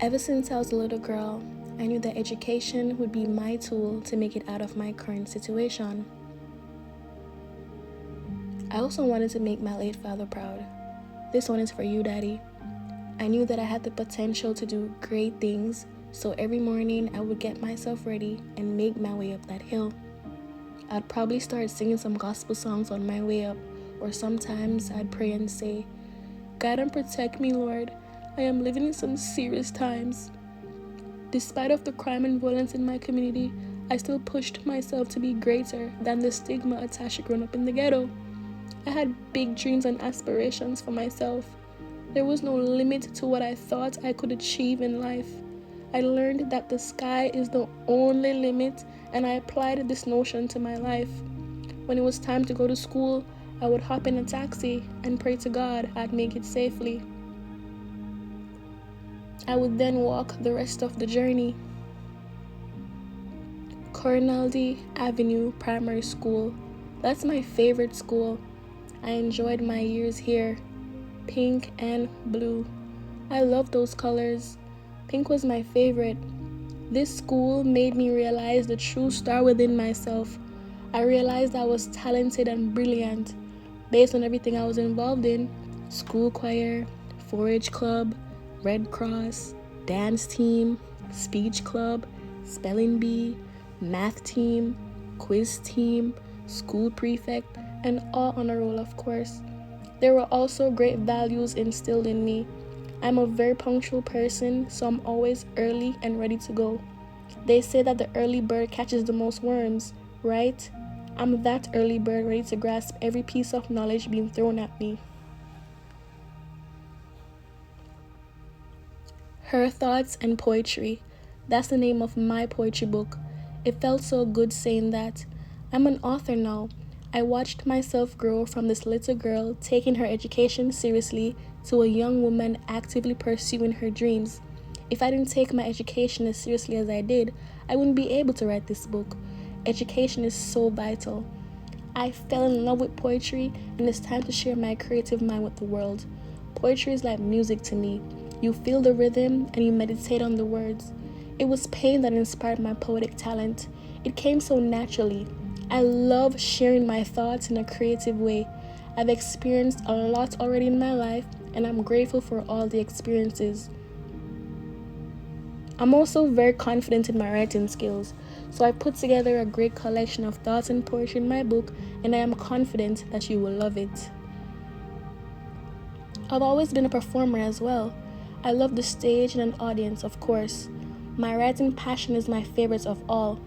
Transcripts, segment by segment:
Ever since I was a little girl, I knew that education would be my tool to make it out of my current situation. I also wanted to make my late father proud. This one is for you, Daddy. I knew that I had the potential to do great things, so every morning I would get myself ready and make my way up that hill. I'd probably start singing some gospel songs on my way up, or sometimes I'd pray and say, "God and protect me, Lord. I am living in some serious times." Despite of the crime and violence in my community, I still pushed myself to be greater than the stigma attached to growing up in the ghetto. I had big dreams and aspirations for myself. There was no limit to what I thought I could achieve in life. I learned that the sky is the only limit, and I applied this notion to my life. When it was time to go to school, I would hop in a taxi and pray to God I'd make it safely. I would then walk the rest of the journey. Corinaldi Avenue Primary School. That's my favorite school. I enjoyed my years here. Pink and blue. I love those colors. Pink was my favorite. This school made me realize the true star within myself. I realized I was talented and brilliant based on everything I was involved in. School choir, 4-H club, Red Cross, dance team, speech club, spelling bee, math team, quiz team, school prefect, and all on a roll, of course. There were also great values instilled in me. I'm a very punctual person, so I'm always early and ready to go. They say that the early bird catches the most worms, right? I'm that early bird ready to grasp every piece of knowledge being thrown at me. Her Thoughts and Poetry. That's the name of my poetry book. It felt so good saying that. I'm an author now. I watched myself grow from this little girl taking her education seriously to a young woman actively pursuing her dreams. If I didn't take my education as seriously as I did, I wouldn't be able to write this book. Education is so vital. I fell in love with poetry, and it's time to share my creative mind with the world. Poetry is like music to me. You feel the rhythm and you meditate on the words. It was pain that inspired my poetic talent. It came so naturally. I love sharing my thoughts in a creative way. I've experienced a lot already in my life, and I'm grateful for all the experiences. I'm also very confident in my writing skills, so I put together a great collection of thoughts and poetry in my book, and I am confident that you will love it. I've always been a performer as well. I love the stage and an audience, of course. My writing passion is my favorite of all.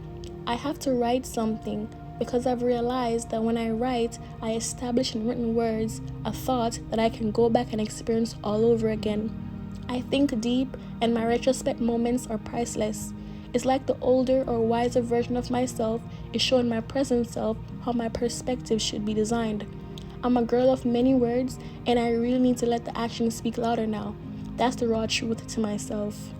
I have to write something because I've realized that when I write, I establish in written words a thought that I can go back and experience all over again. I think deep, and my retrospect moments are priceless. It's like the older or wiser version of myself is showing my present self how my perspective should be designed. I'm a girl of many words, and I really need to let the actions speak louder now. That's the raw truth to myself.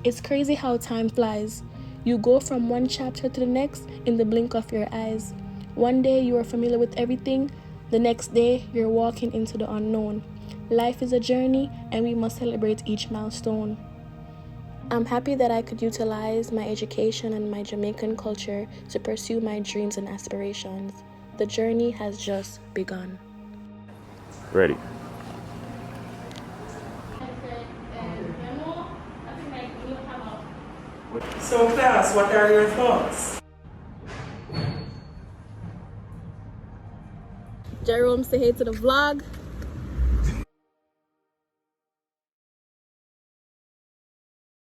It's crazy how time flies. You go from one chapter to the next in the blink of your eyes. One day you are familiar with everything, the next day you're walking into the unknown. Life is a journey, and we must celebrate each milestone. I'm happy that I could utilize my education and my Jamaican culture to pursue my dreams and aspirations. The journey has just begun. Ready. So class, what are your thoughts? Jerome, say hey to the vlog.